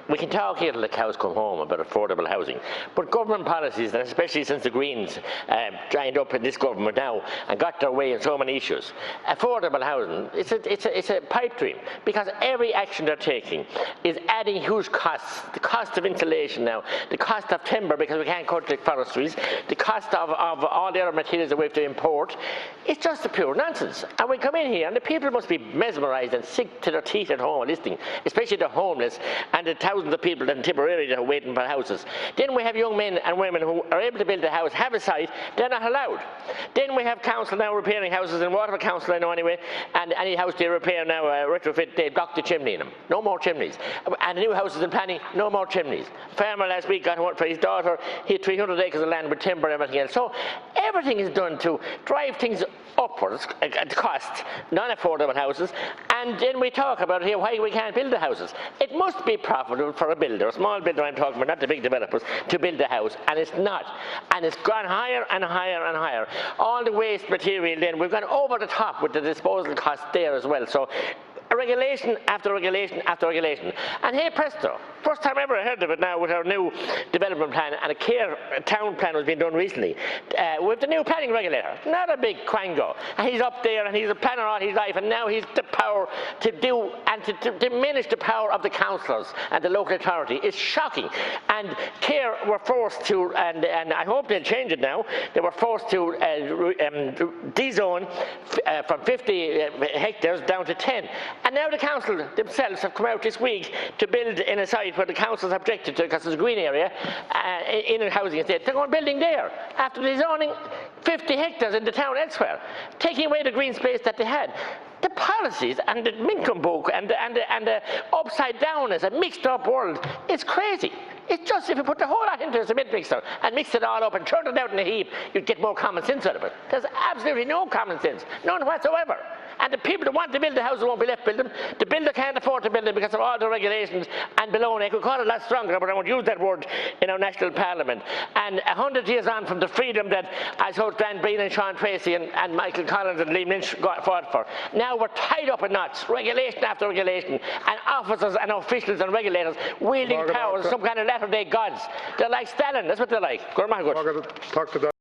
we can talk here till the cows come home about affordable housing, but government policies, and especially since the Greens joined up in this government now and got their way in so many issues, affordable housing, it's a pipe dream, because every action they're taking is adding huge costs. The cost of insulation now, the cost of timber because we can't cut the forestries, the cost of all the other materials that we have to import. It's just a pure nonsense. And we come in here and the people must be mesmerised and sick to their teeth at home listening, especially the homeless and the thousands of people in Tipperary that are waiting for houses. Then we have young men and women who are able to build a house, have a site, they're not allowed. Then we have council now repairing houses, and Waterford Council I know anyway, and any house they repair now, retrofit, they block the chimney in them. No more chimneys. And the new houses in planning, no more chimneys. Farmer last week got one for his daughter, he had 300 acres of land with timber and everything else. So everything is done to drive things upwards at cost, non-affordable houses, and then we talk about here why we can't build the houses. It must be profitable for a builder, a small builder I'm talking about, not the big developers, to build a house, and it's not. And it's gone higher and higher and higher. All the waste material then, we've gone over the top with the disposal cost there as well. So regulation after regulation after regulation. And hey presto, first time I ever heard of it now with our new development plan, and a town plan was being done recently with the new planning regulator. Not a big quango. And he's up there and he's a planner all his life, and now he's the power to do and to diminish the power of the councillors and the local authority. It's shocking. And Care were forced to, and I hope they'll change it now, they were forced to de-zone from 50 hectares down to 10. And now the council themselves have come out this week to build in a site where the council's objected to because it's a green area in a housing estate. They're going building there after dezoning 50 hectares in the town elsewhere, taking away the green space that they had. The policies and the nincompoop and the upside down as a mixed up world, it's crazy. It's just if you put the whole lot into a cement mixer and mix it all up and turn it out in a heap, you'd get more common sense out of it. There's absolutely no common sense, none whatsoever. And the people that want to build the houses won't be left build them. The builder can't afford to build them because of all the regulations and below. I could call it a lot stronger, but I won't use that word in our national parliament. And 100 years on from the freedom that I saw Dan Breen and Sean Tracy and Michael Collins and Liam Lynch fought for, now we're tied up in knots, regulation after regulation, and officers and officials and regulators wielding powers, some kind of latter-day gods. They're like Stalin, that's what they're like. Go on,